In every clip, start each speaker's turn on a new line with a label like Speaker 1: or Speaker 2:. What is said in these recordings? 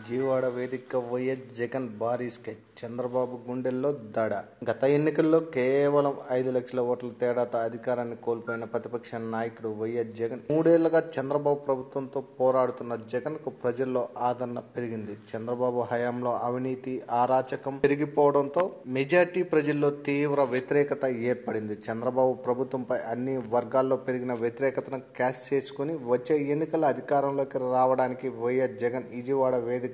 Speaker 1: విజయవాడ వేదిక వైఎస్ జగన్ భారీ స్కెచ్. చంద్రబాబు గుండెల్లో దడ. గత ఎన్నికల్లో కేవలం 5 లక్షల ఓట్ల తేడాతో అధికారాన్ని కోల్పోయిన ప్రతిపక్ష నాయకుడు వైఎస్ జగన్ 3 ఏళ్లుగా చంద్రబాబు ప్రభుత్వంతో పోరాడుతున్న జగన్ కు ప్రజల్లో ఆదరణ పెరిగింది. చంద్రబాబు హయాంలో అవినీతి, అరాచకం పెరిగిపోవడంతో మెజార్టీ ప్రజల్లో తీవ్ర వ్యతిరేకత ఏర్పడింది. చంద్రబాబు ప్రభుత్వంపై అన్ని వర్గాల్లో పెరిగిన వ్యతిరేకతను క్యాష్ చేసుకుని వచ్చే ఎన్నికల అధికారంలోకి రావడానికి వైఎస్ జగన్ విజయవాడ వేదికగా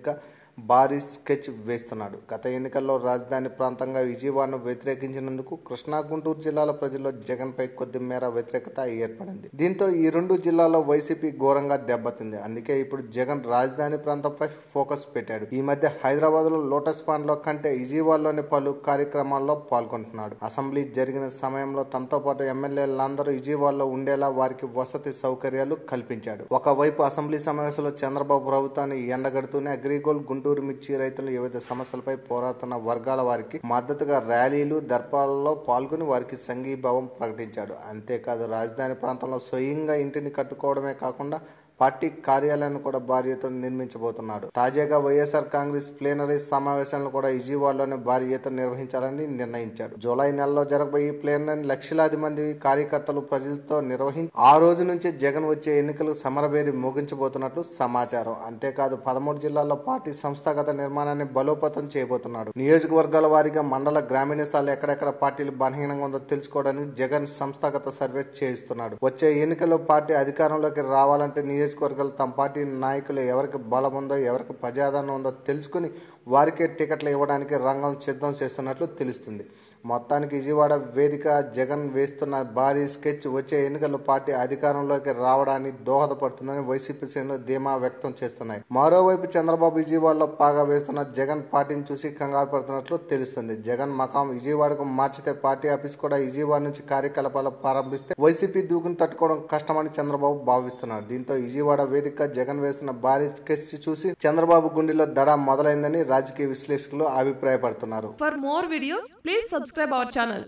Speaker 1: భారీ స్కెచ్ వేస్తున్నాడు. గత ఎన్నికల్లో రాజధాని ప్రాంతంగా విజయవాడను వ్యతిరేకించినందుకు కృష్ణా, గుంటూరు జిల్లాల ప్రజల్లో జగన్ పై కొద్ది మేర వ్యతిరేకత ఏర్పడింది. దీంతో ఈ 2 జిల్లాల్లో వైసీపీ ఘోరంగా దెబ్బతింది. అందుకే ఇప్పుడు జగన్ రాజధాని ప్రాంతంపై ఫోకస్ పెట్టాడు. ఈ మధ్య హైదరాబాద్ లో లోటస్ పాండ్ లో కంటే విజయవాడలోని పలు కార్యక్రమాల్లో పాల్గొంటున్నాడు. అసెంబ్లీ జరిగిన సమయంలో తనతో పాటు ఎమ్మెల్యేలందరూ విజయవాడలో ఉండేలా వారికి వసతి సౌకర్యాలు కల్పించాడు. ఒకవైపు అసెంబ్లీ సమావేశంలో చంద్రబాబు ప్రభుత్వాన్ని ఎండగడుతూనే అగ్రిగోల్డ్, గుంటూరు మిర్చి రైతులు వివిధ సమస్యలపై పోరాడుతున్న వర్గాల వారికి మద్దతుగా ర్యాలీలు, దర్పాలలో పాల్గొని వారికి సంఘీభావం ప్రకటించాడు. అంతేకాదు రాజధాని ప్రాంతంలో స్వయంగా ఇంటిని కట్టుకోవడమే కాకుండా పార్టీ కార్యాలయాన్ని కూడా భారీ ఎత్తున నిర్మించబోతున్నాడు. తాజాగా వైఎస్ఆర్ కాంగ్రెస్ ప్లేనరీ సమావేశాలను కూడా విజయవాడలోనే భారీ ఎత్తున నిర్వహించాలని నిర్ణయించాడు. జూలై నెలలో జరగబోయే ఈ ప్లేనరీని లక్షలాది మంది కార్యకర్తలు ప్రజలతో నిర్వహించి ఆ రోజు నుంచే జగన్ వచ్చే ఎన్నికలకు సమరభేరి ముగించబోతున్నట్లు సమాచారం. అంతేకాదు 13 జిల్లాల్లో పార్టీ సంస్థాగత నిర్మాణాన్ని బలోపేతం చేయబోతున్నాడు. నియోజకవర్గాల వారీగా మండల, గ్రామీణ స్థాయిలో ఎక్కడెక్కడ పార్టీలు బలహీనంగా ఉందో తెలుసుకోవడానికి జగన్ సంస్థాగత సర్వే చేయిస్తున్నాడు. వచ్చే ఎన్నికల్లో పార్టీ అధికారంలోకి రావాలంటే నియోజకవర్గాలు తమ పార్టీ నాయకులు ఎవరికి బలం ఉందో, ఎవరికి ప్రజాదరణ ఉందో తెలుసుకుని వారికే టికెట్లు ఇవ్వడానికి రంగం సిద్ధం చేస్తున్నట్లు తెలుస్తుంది. మొత్తానికి విజయవాడ వేదిక జగన్ వేస్తున్న భారీ స్కెచ్ వచ్చే ఎన్నికల్లో పార్టీ అధికారంలోకి రావడానికి దోహదపడుతుందని వైసీపీ శ్రేణులు ధీమా వ్యక్తం చేస్తున్నాయి. మరోవైపు చంద్రబాబు విజయవాడలో పాగా వేస్తున్న జగన్ పార్టీని చూసి కంగారు పడుతున్నట్లు తెలుస్తుంది. జగన్ మకాం విజయవాడకు మార్చితే పార్టీ ఆఫీస్ కూడా విజయవాడ నుంచి కార్యకలాపాలు ప్రారంభిస్తే వైసీపీ దూకుని తట్టుకోవడం కష్టమని చంద్రబాబు భావిస్తున్నారు. దీంతో విజయవాడ వేదిక జగన్ వేస్తున్న భారీ స్కెచ్ చూసి చంద్రబాబు గుండెలో దడ మొదలైందని రాజకీయ విశ్లేషకులు అభిప్రాయపడుతున్నారు.
Speaker 2: For more videos, please subscribe our channel.